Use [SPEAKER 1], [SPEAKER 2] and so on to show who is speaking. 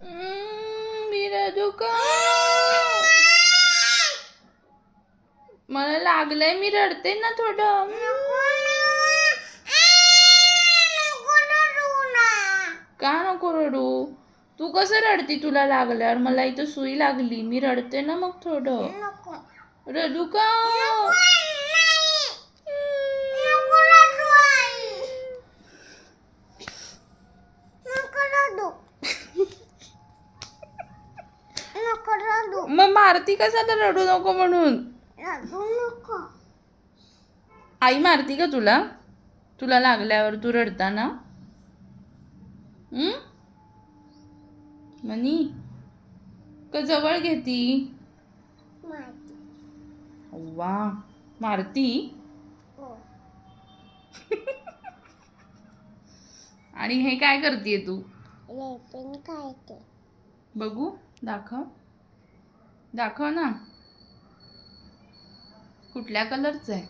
[SPEAKER 1] मी रडू का? मला लागलंय, मी रडते ना थोडं. का नको रडू? तू कसं रडती तुला लागल्यावर? मला इथं सुई लागली, मी रडते ना मग थोडं. रडू का? मग मारती कशाला रडू नको म्हणून? आई मारती का तुला? तुला लागल्यावर तू रडताना? मनी का जवळ घेती? वा, मारती? आणि हे काय करतीये तू? बघू, दाखव. दाखव ना. कुठल्या कलरचं आहे?